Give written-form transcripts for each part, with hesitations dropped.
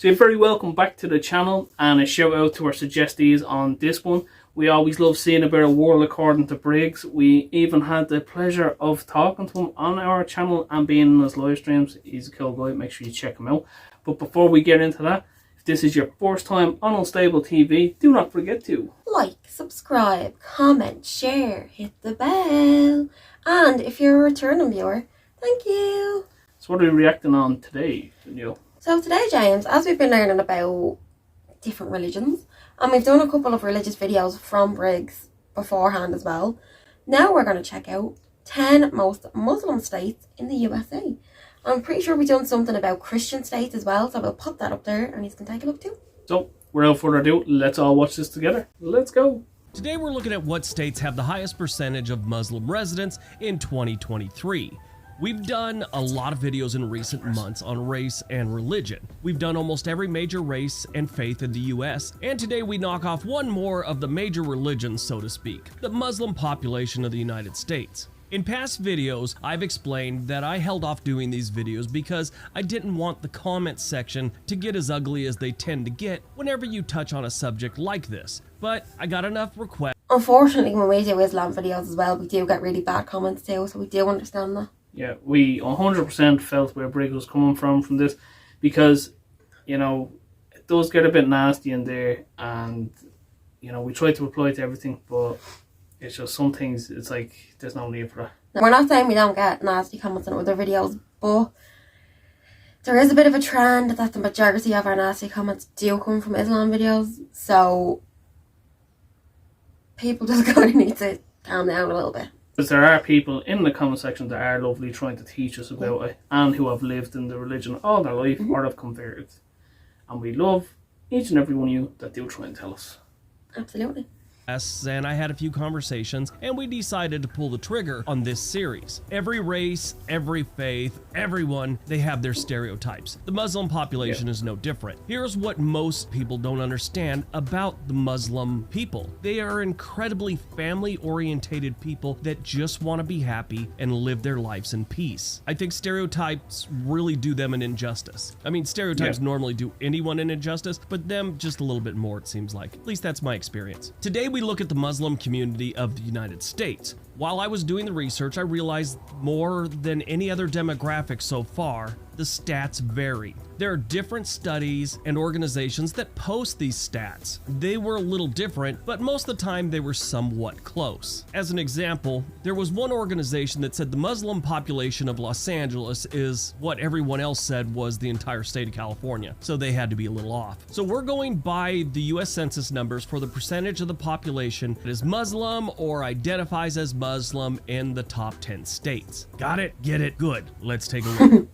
So you're very welcome back to the channel, and a shout out to our suggestees on this one. We always love seeing a bit of World According to Briggs. We even had the pleasure of talking to him on our channel and being in his live streams. He's a cool guy, make sure you check him out. But before we get into that, if this is your first time on Unstable TV, do not forget to like, subscribe, comment, share, hit the bell, and if you're a returning viewer, thank you. So what are we reacting on today, Danielle? So today, James, as we've been learning about different religions, and we've done a couple of religious videos from Briggs beforehand as well, now we're going to check out 10 most Muslim states in the USA. I'm pretty sure we've done something about Christian states as well, so we'll pop that up there and you can take a look too. So, without further ado, let's all watch this together. Let's go. Today we're looking at what states have the highest percentage of Muslim residents in 2023. We've done a lot of videos in recent months on race and religion. We've done almost every major race and faith in the US, and today we knock off one more of the major religions, so to speak, the Muslim population of the United States. In past videos, I've explained that I held off doing these videos because I didn't want the comments section to get as ugly as they tend to get whenever you touch on a subject like this, but I got enough requests. Unfortunately, when we do Islam videos as well, we do get really bad comments too, so we do understand that. Yeah, we 100% felt where Briggs was coming from this, because, you know, it does get a bit nasty in there, and, you know, we try to reply to everything, but it's just some things, it's like, there's no need for that. Now, we're not saying we don't get nasty comments on other videos, but there is a bit of a trend that the majority of our nasty comments do come from Islam videos, so people just kind of need to calm down a little bit. Because there are people in the comment section that are lovely, trying to teach us about it, and who have lived in the religion all their life or have converted. And we love each and every one of you that do try and tell us. Absolutely. And I had a few conversations, and we decided to pull the trigger on this series. Every race, every faith, everyone, they have their stereotypes. The Muslim population is no different. Here's what most people don't understand about the Muslim people. They are incredibly family-orientated people that just want to be happy and live their lives in peace. I think stereotypes really do them an injustice. I mean, stereotypes normally do anyone an injustice, but them just a little bit more, it seems like. At least that's my experience. Today, we look at the Muslim community of the United States. While I was doing the research, I realized more than any other demographic so far, the stats vary. There are different studies and organizations that post these stats. They were a little different, but most of the time they were somewhat close. As an example, there was one organization that said the Muslim population of Los Angeles is what everyone else said was the entire state of California, so they had to be a little off. So we're going by the US Census numbers for the percentage of the population that is Muslim or identifies as Muslim in the top 10 states. Got it? Get it? Good. Let's take a look.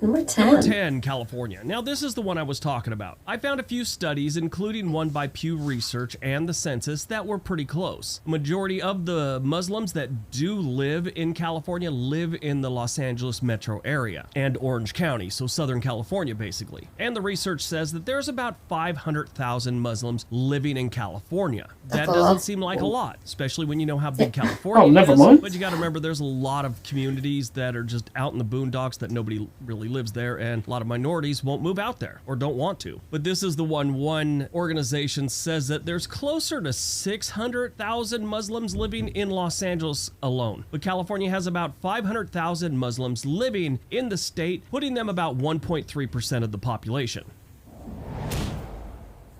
Number 10. Number 10, California. Now this is the one I was talking about. I found a few studies, including one by Pew Research and the Census, that were pretty close. Majority of the Muslims that do live in California live in the Los Angeles metro area and Orange County, so Southern California basically. And the research says that there's about 500,000 Muslims living in California. That doesn't seem like a lot, especially when you know how big California is. But you got to remember there's a lot of communities that are just out in the boondocks that nobody really lives there, and a lot of minorities won't move out there or don't want to. But this is the one organization says that there's closer to 600,000 Muslims living in Los Angeles alone. But California has about 500,000 Muslims living in the state, putting them about 1.3% of the population.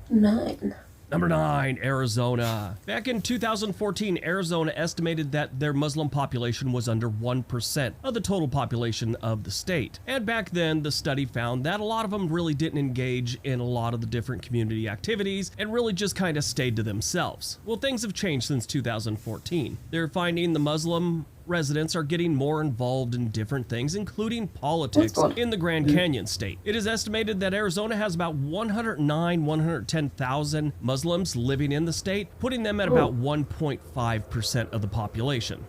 9. Number 9, Arizona. Back in 2014, Arizona estimated that their Muslim population was under 1% of the total population of the state. And back then, the study found that a lot of them really didn't engage in a lot of the different community activities and really just kind of stayed to themselves. Well, things have changed since 2014. They're finding the Muslim residents are getting more involved in different things, including politics in the Grand Canyon state. It is estimated that Arizona has about 110,000 Muslims living in the state, putting them at about 1.5% of the population.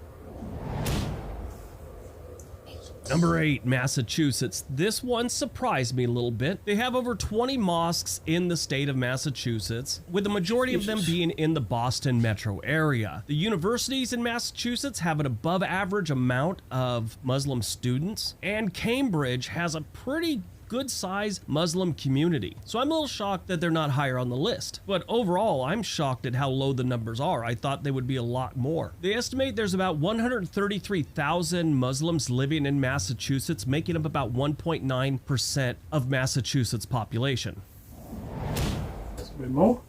Number 8, Massachusetts. This one surprised me a little bit. They have over 20 mosques in the state of Massachusetts, with the majority of them being in the Boston metro area. The universities in Massachusetts have an above average amount of Muslim students, and Cambridge has a pretty good-sized Muslim community. So I'm a little shocked that they're not higher on the list. But overall, I'm shocked at how low the numbers are. I thought they would be a lot more. They estimate there's about 133,000 Muslims living in Massachusetts, making up about 1.9% of Massachusetts' population. That's a bit more.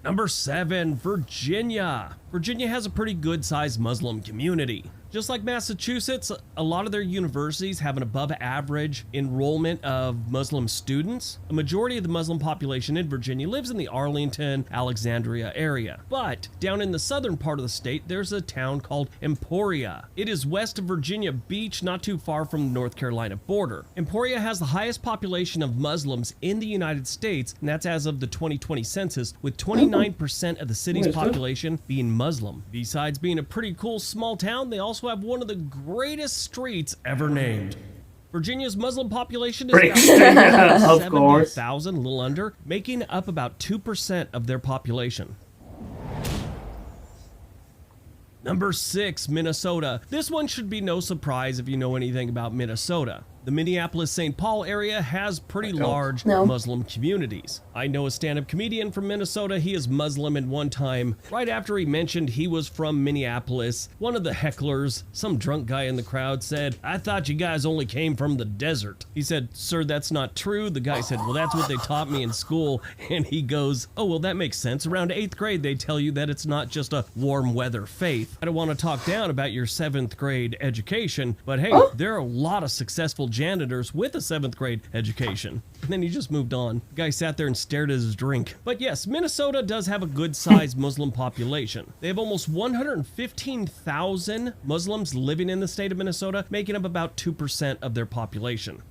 Number 7, Virginia. Virginia has a pretty good-sized Muslim community. Just like Massachusetts, a lot of their universities have an above-average enrollment of Muslim students. A majority of the Muslim population in Virginia lives in the Arlington, Alexandria area. But down in the southern part of the state, there's a town called Emporia. It is west of Virginia Beach, not too far from the North Carolina border. Emporia has the highest population of Muslims in the United States, and that's as of the 2020 census, with 29% of the city's population being Muslim. Besides being a pretty cool small town, they also have one of the greatest streets ever named. Virginia's Muslim population is about 70,000, a little under, making up about 2% of their population. Number 6, Minnesota. This one should be no surprise if you know anything about Minnesota. The Minneapolis-St. Paul area has pretty large Muslim communities. I know a stand-up comedian from Minnesota. He is Muslim, and one time, right after he mentioned he was from Minneapolis, one of the hecklers, some drunk guy in the crowd, said, "I thought you guys only came from the desert." He said, "Sir, that's not true." The guy said, "Well, that's what they taught me in school." And he goes, "Oh, well, that makes sense. Around 8th grade, they tell you that it's not just a warm weather faith." I don't want to talk down about your 7th grade education, but hey, there are a lot of successful janitors with a 7th grade education. And then he just moved on. The guy sat there and stared at his drink. But yes, Minnesota does have a good-sized Muslim population. They have almost 115,000 Muslims living in the state of Minnesota, making up about 2% of their population.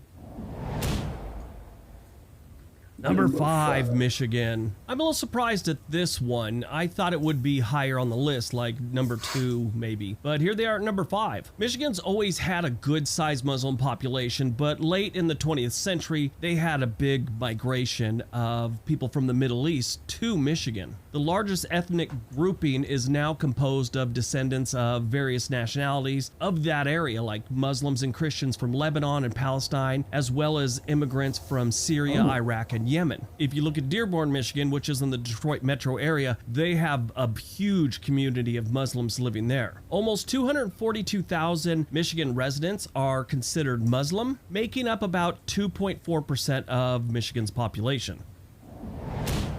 Number 5, Michigan. I'm a little surprised at this one. I thought it would be higher on the list, like number 2 maybe. But here they are at number 5. Michigan's always had a good-sized Muslim population, but late in the 20th century, they had a big migration of people from the Middle East to Michigan. The largest ethnic grouping is now composed of descendants of various nationalities of that area, like Muslims and Christians from Lebanon and Palestine, as well as immigrants from Syria, Iraq, and Yemen. If you look at Dearborn, Michigan, which is in the Detroit metro area, they have a huge community of Muslims living there. Almost 242,000 Michigan residents are considered Muslim, making up about 2.4% of Michigan's population.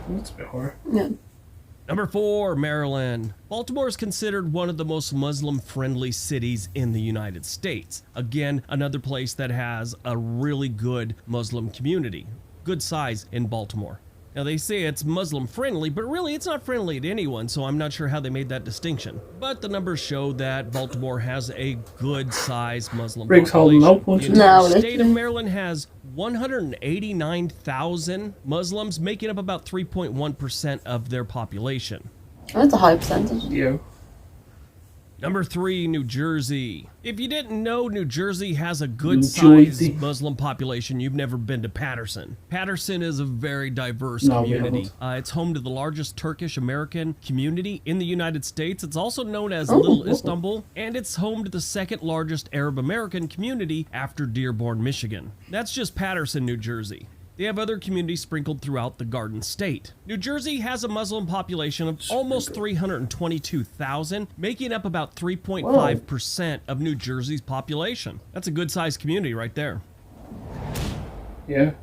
That's a bit hard. Yeah. Number 4, Maryland. Baltimore is considered one of the most Muslim-friendly cities in the United States. Again, another place that has a really good Muslim community. Good size in Baltimore. Now they say it's Muslim friendly, but really it's not friendly to anyone, so I'm not sure how they made that distinction. But the numbers show that Baltimore has a good size Muslim population. The state of Maryland has 189,000 Muslims, making up about 3.1% of their population. That's a high percentage. Yeah. Number 3, New Jersey. If you didn't know New Jersey has a good-sized Muslim population, you've never been to Paterson. Paterson is a very diverse community. It's home to the largest Turkish-American community in the United States. It's also known as Little Istanbul, and it's home to the second largest Arab-American community after Dearborn, Michigan. That's just Paterson, New Jersey. They have other communities sprinkled throughout the Garden State. New Jersey has a Muslim population of almost 322,000, making up about 3.5% of New Jersey's population. That's a good-sized community right there. Yeah.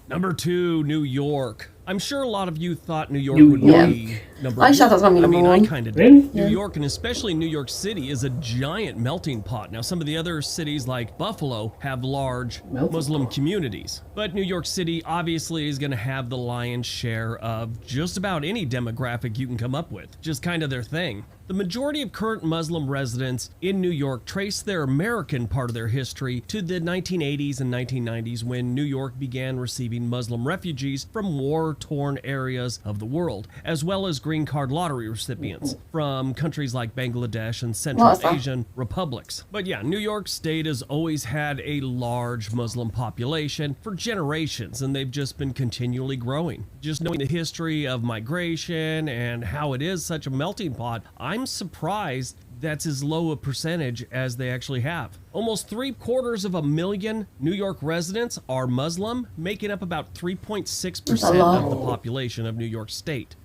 Number 2, New York. I'm sure a lot of you thought New York would be number 1. I thought that was going to be number 1. I kind of did. New York, and especially New York City, is a giant melting pot. Now, some of the other cities like Buffalo have large Muslim communities. But New York City obviously is going to have the lion's share of just about any demographic you can come up with. Just kind of their thing. The majority of current Muslim residents in New York trace their American part of their history to the 1980s and 1990s when New York began receiving Muslim refugees from war-torn areas of the world, as well as green card lottery recipients from countries like Bangladesh and Central Asian republics. But yeah, New York State has always had a large Muslim population for generations, and they've just been continually growing. Just knowing the history of migration and how it is such a melting pot, I'm surprised that's as low a percentage as they actually have. Almost 750,000 New York residents are Muslim, making up about 3.6% of the population of New York State.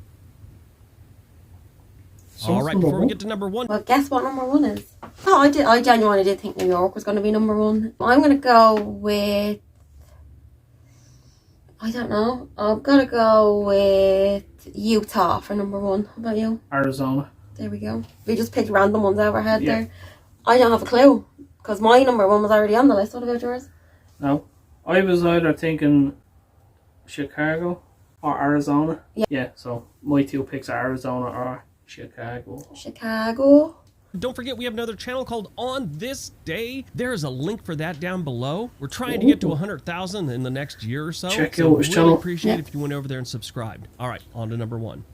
All right, before we get to number one. Well, guess what number one is? Oh, I genuinely did think New York was going to be number one. I'm going to go with... I don't know. I'm going to go with Utah for number one. How about you? Arizona. There we go. We just picked random ones out of our head there. I don't have a clue. Because my number one was already on the list. What about yours? No. I was either thinking Chicago or Arizona. Yeah, so my two picks are Arizona or Chicago. Don't forget, we have another channel called On This Day. There's a link for that down below. We're trying to get to 100,000 in the next year or so. Check so out his really channel. Appreciate it if you went over there and subscribed. All right, on to number one.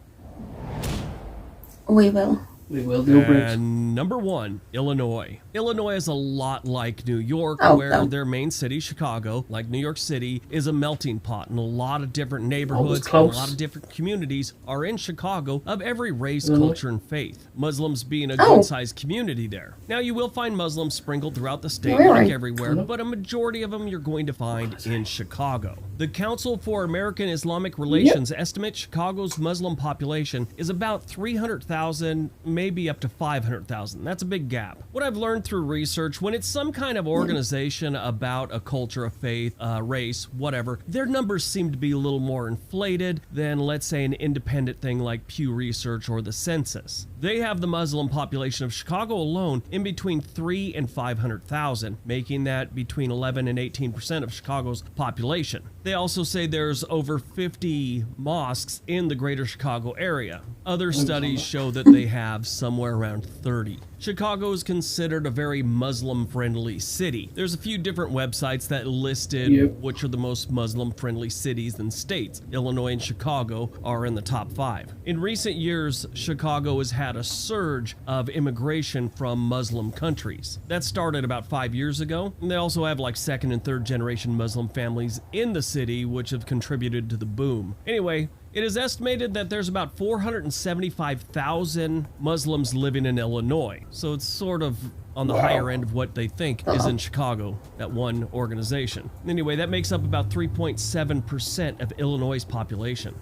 We will. We will do Briggs. And number one, Illinois. Illinois is a lot like New York, where their main city, Chicago, like New York City, is a melting pot, and a lot of different neighborhoods and a lot of different communities are in Chicago of every race, culture, and faith. Muslims being a good-sized community there. Now, you will find Muslims sprinkled throughout the state, like everywhere, but a majority of them you're going to find in Chicago. The Council for American Islamic Relations estimates Chicago's Muslim population is about 300,000, maybe up to 500,000. That's a big gap. What I've learned through research, when it's some kind of organization about a culture, a faith, race, whatever, their numbers seem to be a little more inflated than, let's say, an independent thing like Pew Research or the census. They have the Muslim population of Chicago alone in between 3 and 500,000, making that between 11 and 18% of Chicago's population. They also say there's over 50 mosques in the greater Chicago area. Other studies show that they have somewhere around 30. Chicago is considered a very Muslim-friendly city. There's a few different websites that listed which are the most Muslim-friendly cities and states. Illinois and Chicago are in the top 5. In recent years, Chicago has had a surge of immigration from Muslim countries. That started about 5 years ago. And they also have like second and third generation Muslim families in the city, which have contributed to the boom. Anyway, it is estimated that there's about 475,000 Muslims living in Illinois. So it's sort of on the higher end of what they think is in Chicago, that one organization. Anyway, that makes up about 3.7% of Illinois' population.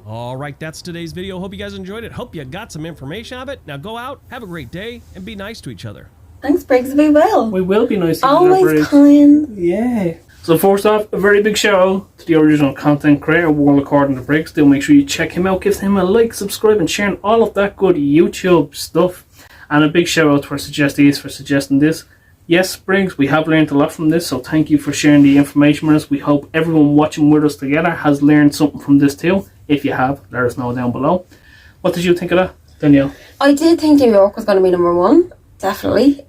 All right, that's today's video. Hope you guys enjoyed it. Hope you got some information out of it. Now go out, have a great day, and be nice to each other. Thanks, Briggs. We will. We will be nice to each other, Always Briggs. kind. Yeah. So first off, a very big shout out to the original content creator, World According to Briggs. Do make sure you check him out, give him a like, subscribe, and share all of that good YouTube stuff. And a big shout out to our suggestees for suggesting this. Yes, Briggs, we have learned a lot from this, so thank you for sharing the information with us. We hope everyone watching with us together has learned something from this too. If you have, let us know down below. What did you think of that, Danielle? I did think New York was going to be number one, definitely.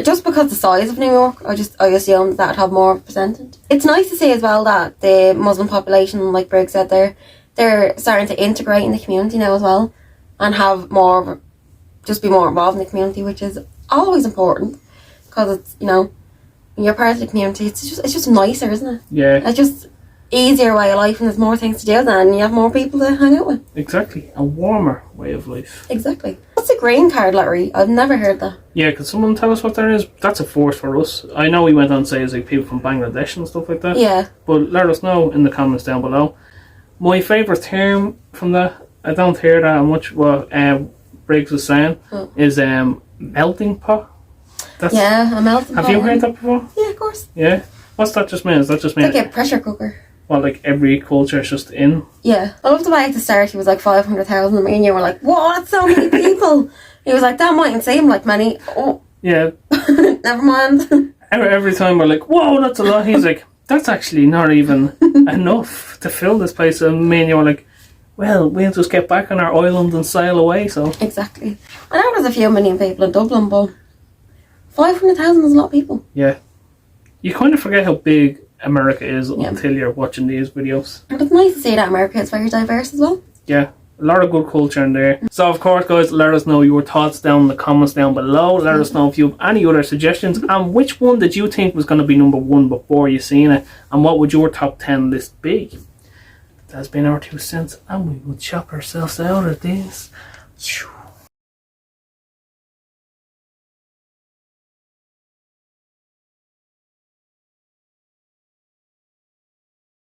Just because the size of New York, I assumed that would have more percentage. It's nice to see as well that the Muslim population, like Briggs said there, they're starting to integrate in the community now as well, and have more, just be more involved in the community, which is always important, because it's, you know, when you're part of the community, it's just nicer, isn't it? Yeah. It's just easier way of life, and there's more things to do then, and you have more people to hang out with. Exactly. A warmer way of life. Exactly. What's a green card lottery? I've never heard that. Yeah, could someone tell us what that is? That's a force for us. I know we went on to say it's like people from Bangladesh and stuff like that. Yeah. But let us know in the comments down below. My favourite term from that, I don't hear that much, what Briggs was saying, is melting pot. That's, yeah, a melting pot. Have you heard that before? Yeah, of course. Yeah? What's that just mean? Does that just mean... It's like a pressure cooker. Well, like every culture is just in? Yeah. I love the way at the start he was like 500,000 and me and you were like, whoa, that's so many people. He was like, that mightn't seem like many. Oh. Yeah. Never mind. Every time we're like, whoa, that's a lot. He's like, that's actually not even enough to fill this place. And me and you were like, well, we'll just get back on our island and sail away, so... Exactly. I know there's a few million people in Dublin, but 500,000 is a lot of people. Yeah. You kind of forget how big America is until you're watching these videos. And it's nice to see that America is very diverse as well. Yeah, a lot of good culture in there. So of course, guys, let us know your thoughts down in the comments down below. Let us know if you have any other suggestions, and which one did you think was going to be number one before you seen it, and what would your top 10 list be? That's been our 2 cents, and we will chop ourselves out of this.